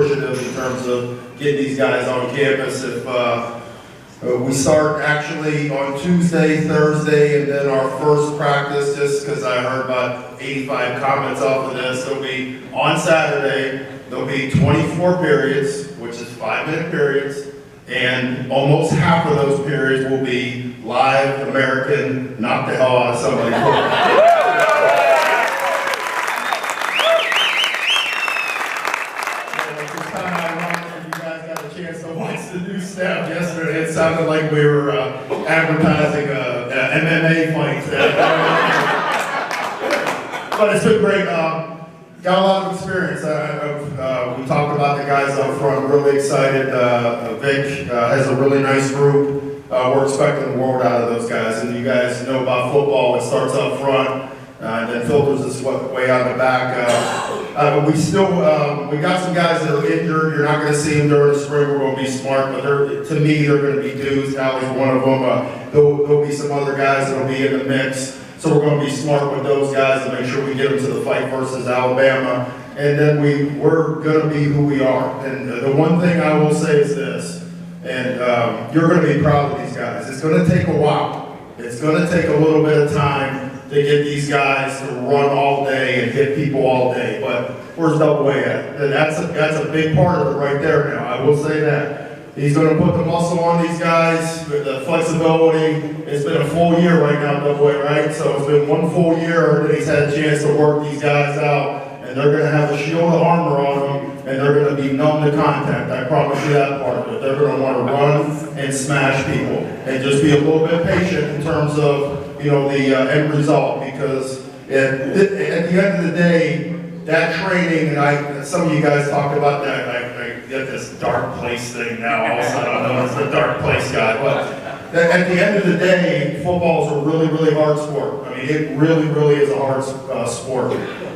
appreciative in terms of getting these guys on campus. If we start actually on Tuesday, Thursday, and then our first practice, just because I heard about 85 comments off of this, it'll be on Saturday. There'll be 24 periods, which is 5-minute periods, and almost half of those periods will be live American knock the hell out of somebody. It's kind of ironic if you guys got a chance to watch the new staff yesterday. It sounded like we were advertising an MMA fight. But it's been great. Got a lot of experience. We talked about the guys up front. Really excited. Vic has a really nice group. We're expecting the world out of those guys. And you guys know about football. It starts up front and then filters its way out the back. We got some guys that are injured. You're not going to see them during the spring. We're going to be smart, but to me, they're going to be dudes. Allie's one of them. There'll be some other guys that'll be in the mix. So we're going to be smart with those guys and make sure we get them to the fight versus Alabama. And then we're going to be who we are. And the one thing I will say is this, and you're going to be proud of these guys. It's going to take a while. It's going to take a little bit of time to get these guys to run all day and hit people all day. But where's Double A at? That's a big part of it right there now. I will say that. He's going to put the muscle on these guys, the flexibility. It's been a full year right now, Double A, right? So it's been one full year that he's had a chance to work these guys out, and they're going to have a shield of armor on them, and they're going to be numb to contact. I promise you that part of it. They're going to want to run and smash people, and just be a little bit patient in terms of the end result, because at the end of the day, that training, and some of you guys talked about that. I get this dark place thing now. All of a sudden, I don't know, it's the dark place guy. But at the end of the day, football is a really, really hard sport. I mean, it really, really is a hard sport.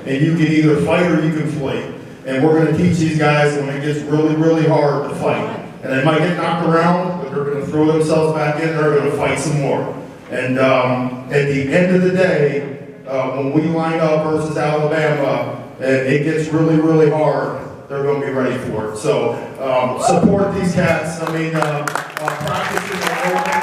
And you can either fight or you can flee. And we're going to teach these guys when it gets really, really hard to fight. And they might get knocked around, but they're going to throw themselves back in. They're going to fight some more. And at the end of the day, when we line up versus Alabama, and it gets really, really hard, they're going to be ready for it. So support these cats. I mean, practices are open.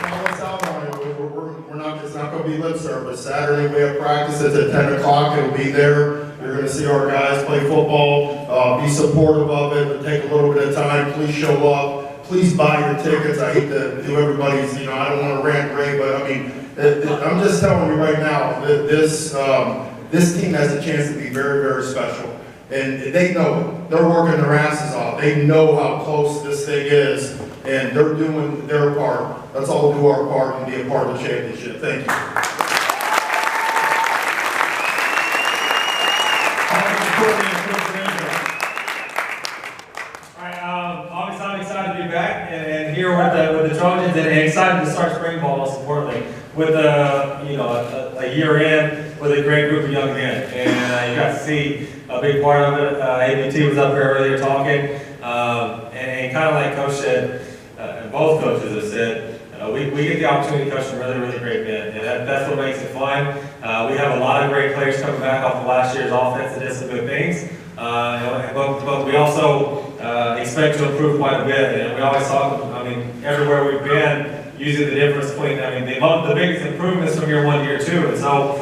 Call us out on it. It's not going to be lip service. Saturday we have practice at 10 o'clock. It'll be there. You're going to see our guys play football. Be supportive of it. It'll take a little bit of time. Please show up. Please buy your tickets. I hate to do everybody's, I don't want to rant great, but I mean, I'm just telling you right now that this team has a chance to be very, very special. And they know it. They're working their asses off. They know how close this thing is, and they're doing their part. Let's all do our part and be a part of the championship. Thank you. Obviously, I'm excited to be back and here with the Trojans, and excited to start spring ball, most importantly, with a year in with a great group of young men, and you got to see a big part of it. ABT was up here earlier talking, and kind of like Coach said, and both coaches have said, we get the opportunity to coach some really, really great men, and that's what makes it fun. We have a lot of great players coming back off of last year's offense that did some good things, but we also expect to improve quite a bit, and we always talk, everywhere we've been, using the difference between, the biggest improvements from year one to year two, and so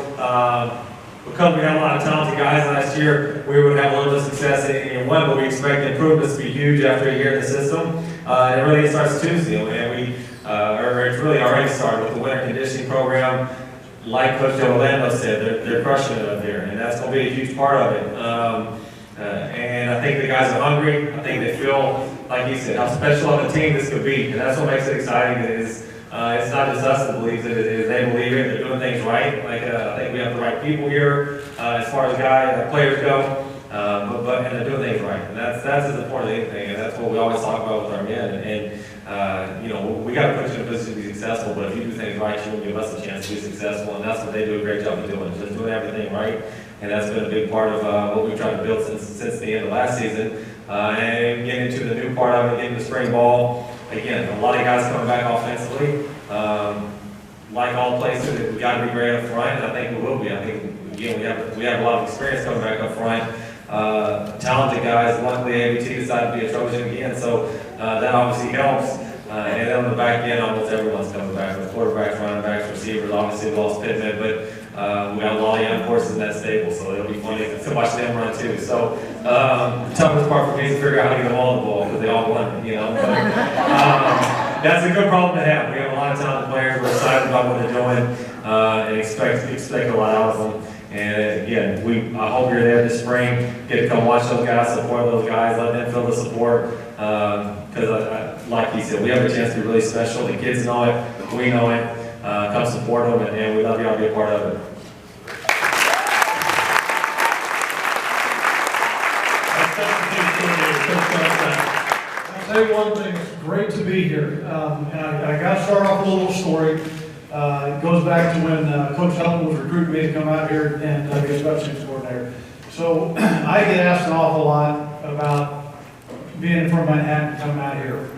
because we had a lot of talented guys last year, we would have a little bit of success in year one, but we expect improvements to be huge after a year in the system, and it really starts Tuesday, and it's really already started with the winter conditioning program. Like Coach Joe Orlando said, they're crushing it up there, and that's going to be a huge part of it. And I think the guys are hungry. I think they feel, like he said, how special of a team this could be, and that's what makes it exciting. It's not just us that believes it; they believe it. They're doing things right. I think we have the right people here as far as players go, and they're doing things right, and that's as important as anything. And that's what we always talk about with our men. And we got to put you in a position to be successful. But if you do things right, you will give us a chance to be successful, and that's what they do a great job of doing, just doing everything right. And that's been a big part of what we've tried to build since the end of last season. And getting into the new part of it, getting the spring ball. Again, a lot of guys coming back offensively. Like all places, we've got to be great up front, and I think we will be. I think again, we have a lot of experience coming back up front. Talented guys. Luckily, ABT decided to be a Trojan again, so that obviously helps. And then on the back end, almost everyone's coming back. The quarterbacks, running backs, receivers. Obviously, we lost Pittman, but we got a lot of young horses in that stable, so it'll be funny to watch them run too. So the toughest part for me is to figure out how to get them all the ball because they all won, you know. But, that's a good problem to have. We have a lot of talented players. We're excited about what they're doing and expect a lot out of them. And again, I hope you're there this spring. Get to come watch those guys, support those guys, let them feel the support. Because like he said, we have a chance to be really special. The kids know it, we know it. Come support them, and we love y'all to be a part of it. I'll tell you one thing, it's great to be here. And I got to start off with a little story. It goes back to when Coach Helton was recruiting me to come out here and be a special teams coordinator. So I get asked an awful lot about being from Manhattan, coming out here.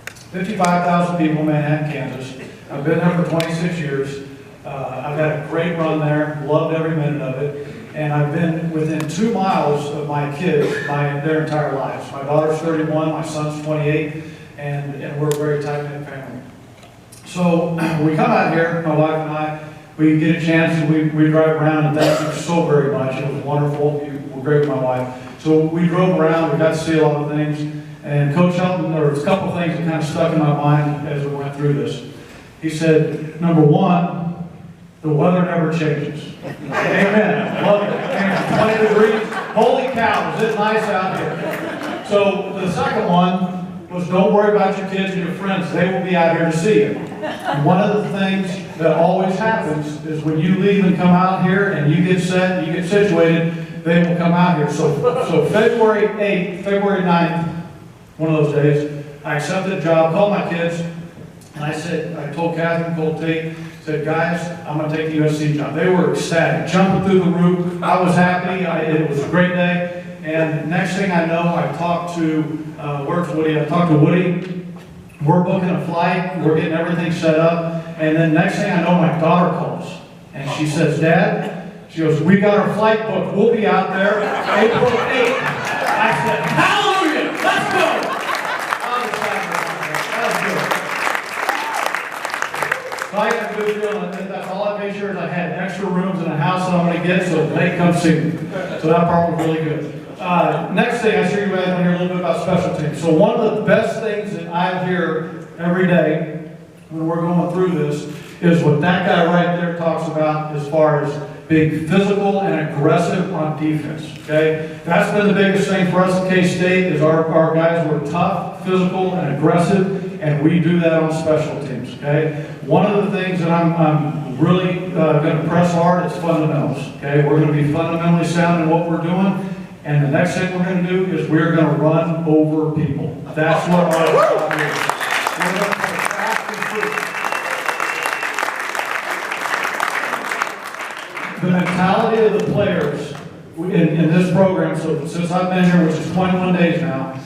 55,000 people in Manhattan, Kansas. I've been there for 26 years. I've had a great run there, loved every minute of it. And I've been within 2 miles of my kids their entire lives. My daughter's 31, my son's 28, and we're a very tight-knit family. So we come out here, my wife and I, we get a chance, and we drive around, and thank you so very much. It was wonderful. You were great with my wife. So we drove around, we got to see a lot of things. And Coach Helton, there was a couple of things that kind of stuck in my mind as we went through this. He said, number one, the weather never changes. Amen. Love it. And 20 degrees. Holy cow, is it nice out here. So the second one was don't worry about your kids and your friends. They will be out here to see you. And one of the things that always happens is when you leave and come out here and you get set, you get situated, they will come out here. So February 8th, February 9th, one of those days, I accepted a job, called my kids, and I told Catherine, Cole Tate, said, guys, I'm going to take the USC job. They were ecstatic, jumping through the roof. I was happy. It was a great day. And next thing I know, I talked to, where's Woody? I talked to Woody. We're booking a flight. We're getting everything set up. And then next thing I know, my daughter calls. And she says, Dad, she goes, we got our flight booked. We'll be out there April 8th. I said, hallelujah, let's go. So I got a good feeling that that's all I made sure is I had extra rooms in the house that I'm going to get so they come see me. So that part was really good. Next thing, I sure you guys want to hear a little bit about special teams. So one of the best things that I hear every day when we're going through this is what that guy right there talks about as far as being physical and aggressive on defense. Okay, that's been the biggest thing for us at K-State is our guys were tough, physical, and aggressive, and we do that on special teams. Okay, one of the things that I'm really going to press hard is fundamentals. Okay, we're going to be fundamentally sound in what we're doing, and the next thing we're going to do is we're going to run over people. That's what our job is. We're going to play fast and free. The mentality of the players in this program, so since I've been here, which is 21 days now,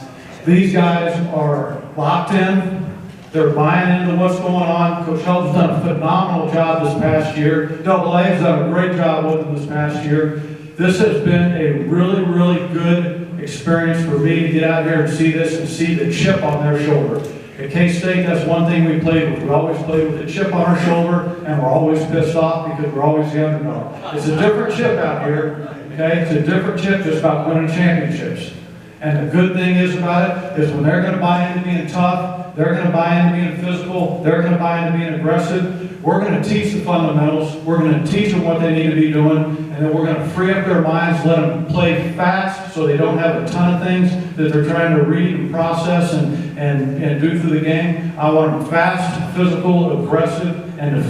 these guys are locked in. They're buying into what's going on. Coach Helton's done a phenomenal job this past year. AA has done a great job with them this past year. This has been a really, really good experience for me to get out here and see this and see the chip on their shoulder. At K-State, that's one thing we played with. We always played with a chip on our shoulder, and we're always pissed off because we're always the underdog. It's a different chip out here, okay? It's a different chip just about winning championships. And the good thing is about it is when they're going to buy into being tough, they're going to buy into being physical, they're going to buy into being aggressive, we're going to teach the fundamentals, we're going to teach them what they need to be doing, and then we're going to free up their minds, let them play fast so they don't have a ton of things that they're trying to read and process and do through the game. I want them fast, physical, aggressive, and to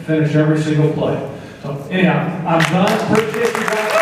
finish every single play. So anyhow, I'm done. Appreciate you guys.